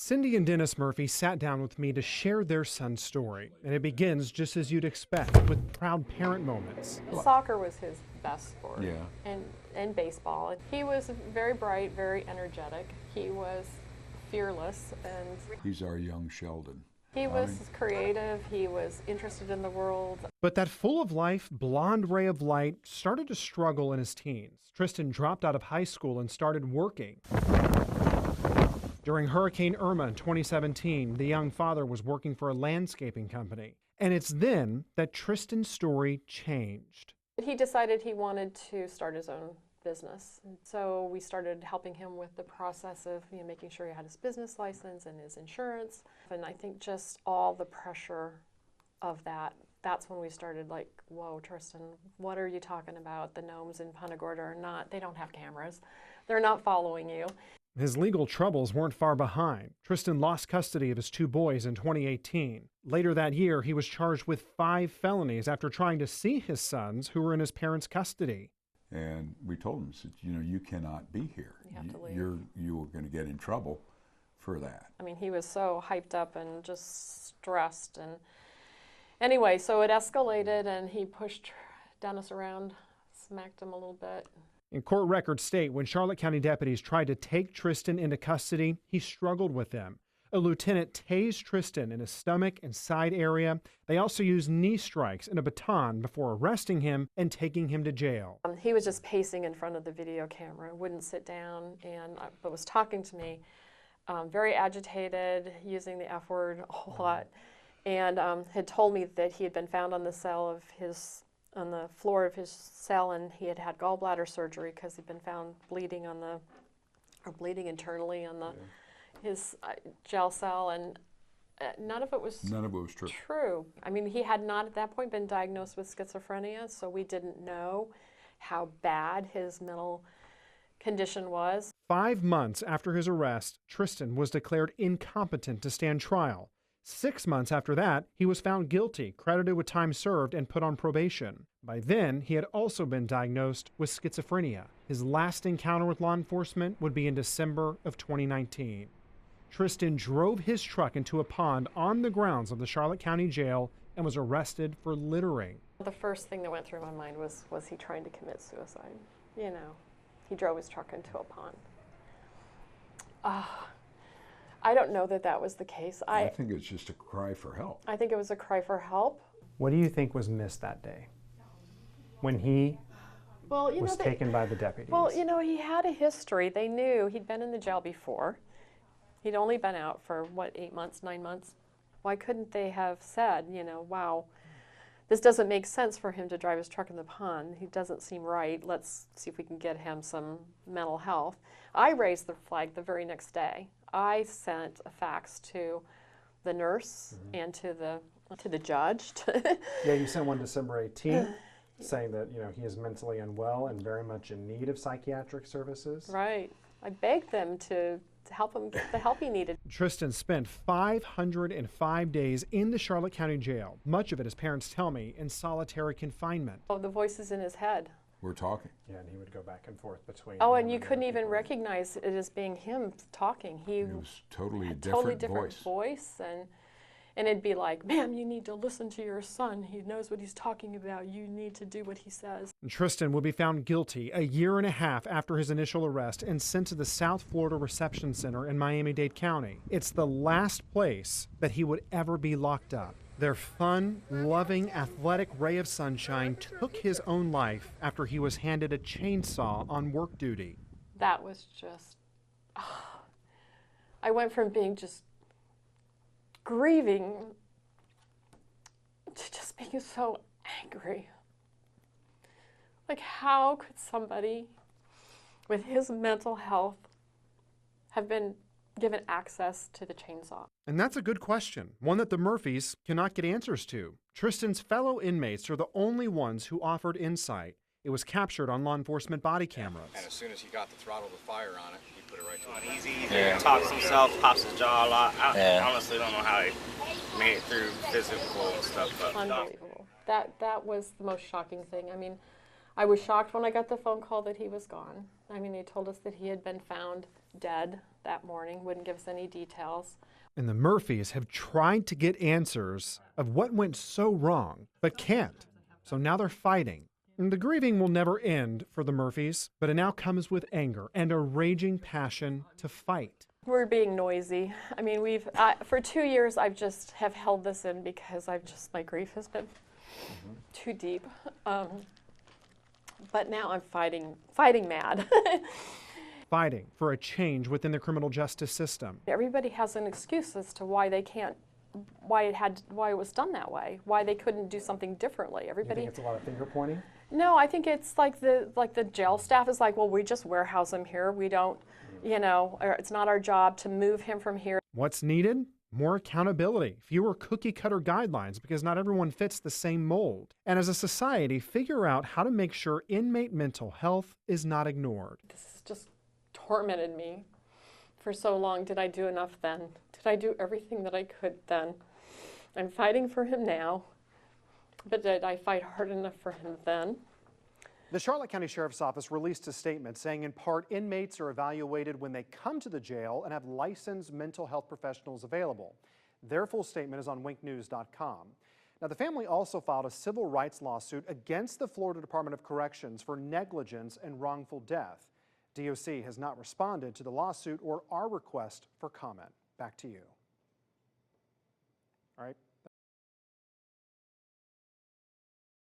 Cindy and Dennis Murphy sat down with me to share their son's story, and it begins just as you'd expect, with proud parent moments. Soccer was his best sport, Yeah. and baseball. He was very bright, very energetic. He was fearless, and He's our young Sheldon. he was creative. He was interested in the world. But that full of life, blonde ray of light started to struggle in his teens. Tristan dropped out of high school and started working. During Hurricane Irma in 2017, the young father was working for a landscaping company. And it's then that Tristan's story changed. He decided he wanted to start his own business. So we started helping him with the process of making sure he had his business license and his insurance. And I think just all the pressure of that's when we started like, whoa, Tristan, what are you talking about? The gnomes in Punta Gorda are not, they don't have cameras. They're not following you. His legal troubles weren't far behind. Tristan lost custody of his 2 boys in 2018. Later that year, he was charged with 5 felonies after trying to see his sons who were in his parents' custody. And we told him, said, you cannot be here. You have to leave. You are going to get in trouble for that. I mean, he was so hyped up and just stressed. And anyway, so it escalated, and he pushed Dennis around, smacked him a little bit. And court records state when Charlotte County deputies tried to take Tristan into custody, he struggled with them. A lieutenant tased Tristan in his stomach and side area. They also used knee strikes and a baton before arresting him and taking him to jail. He was just pacing in front of the video camera, wouldn't sit down, but was talking to me, very agitated, using the F word a whole lot, and had told me that he had been found on the floor of his cell, and he had had gallbladder surgery because he'd been found bleeding internally on his jail cell, and none of it was true. I mean, he had not at that point been diagnosed with schizophrenia, so we didn't know how bad his mental condition was. 5 months after his arrest, Tristan was declared incompetent to stand trial. 6 months after that, he was found guilty, credited with time served, and put on probation. By then, he had also been diagnosed with schizophrenia. His last encounter with law enforcement would be in December of 2019. Tristan drove his truck into a pond on the grounds of the Charlotte County Jail and was arrested for littering. The first thing that went through my mind was he trying to commit suicide? He drove his truck into a pond. I don't know that was the case. I think it's just a cry for help. I think it was a cry for help. What do you think was missed that day when he was taken by the deputies? Well, he had a history. They knew he'd been in the jail before. He'd only been out for, 8 months, 9 months? Why couldn't they have said, wow, this doesn't make sense for him to drive his truck in the pond. He doesn't seem right. Let's see if we can get him some mental health. I raised the flag the very next day. I sent a fax to the nurse and to the judge. Yeah, you sent one December 18th saying that he is mentally unwell and very much in need of psychiatric services. Right. I begged them to help him get the help he needed. Tristan spent 505 days in the Charlotte County Jail, much of it, as parents tell me, in solitary confinement. Oh, the voices in his head. We're talking. Yeah, and he would go back and forth between. Oh, and you couldn't even recognize it as being him talking. It was totally a different voice. And it'd be like, ma'am, you need to listen to your son. He knows what he's talking about. You need to do what he says. And Tristan would be found guilty a year and a half after his initial arrest and sent to the South Florida Reception Center in Miami-Dade County. It's the last place that he would ever be locked up. Their fun, loving, athletic ray of sunshine took his own life after he was handed a chainsaw on work duty. That was just, I went from being just grieving to just being so angry. Like, how could somebody with his mental health have been given access to the chainsaw? And that's a good question, one that the Murphys cannot get answers to. Tristan's fellow inmates are the only ones who offered insight. It was captured on law enforcement body cameras. And as soon as he got the throttle to fire on it, he put it right to his He talks himself, pops his jaw a lot. I honestly don't know how he made it through physical and stuff. But unbelievable. That was the most shocking thing. I mean, I was shocked when I got the phone call that he was gone. I mean, they told us that he had been found dead. that morning, wouldn't give us any details. And the Murphys have tried to get answers of what went so wrong, but can't. So now they're fighting. And the grieving will never end for the Murphys, but it now comes with anger and a raging passion to fight. We're being noisy. I mean, for 2 years, I've just have held this in because my grief has been too deep. But now I'm fighting mad. Fighting for a change within the criminal justice system. Everybody has an excuse as to why they can't, why it was done that way, why they couldn't do something differently. Everybody. You think it's a lot of finger pointing? No, I think it's like the jail staff is like, well, we just warehouse him here. We don't, or it's not our job to move him from here. What's needed? More accountability, fewer cookie-cutter guidelines because not everyone fits the same mold. And as a society, figure out how to make sure inmate mental health is not ignored. This has just tormented me for so long. Did I do enough then? Did I do everything that I could then? I'm fighting for him now, but did I fight hard enough for him then? The Charlotte County Sheriff's Office released a statement saying in part inmates are evaluated when they come to the jail and have licensed mental health professionals available. Their full statement is on winknews.com. Now, the family also filed a civil rights lawsuit against the Florida Department of Corrections for negligence and wrongful death. DOC has not responded to the lawsuit or our request for comment. Back to you. All right.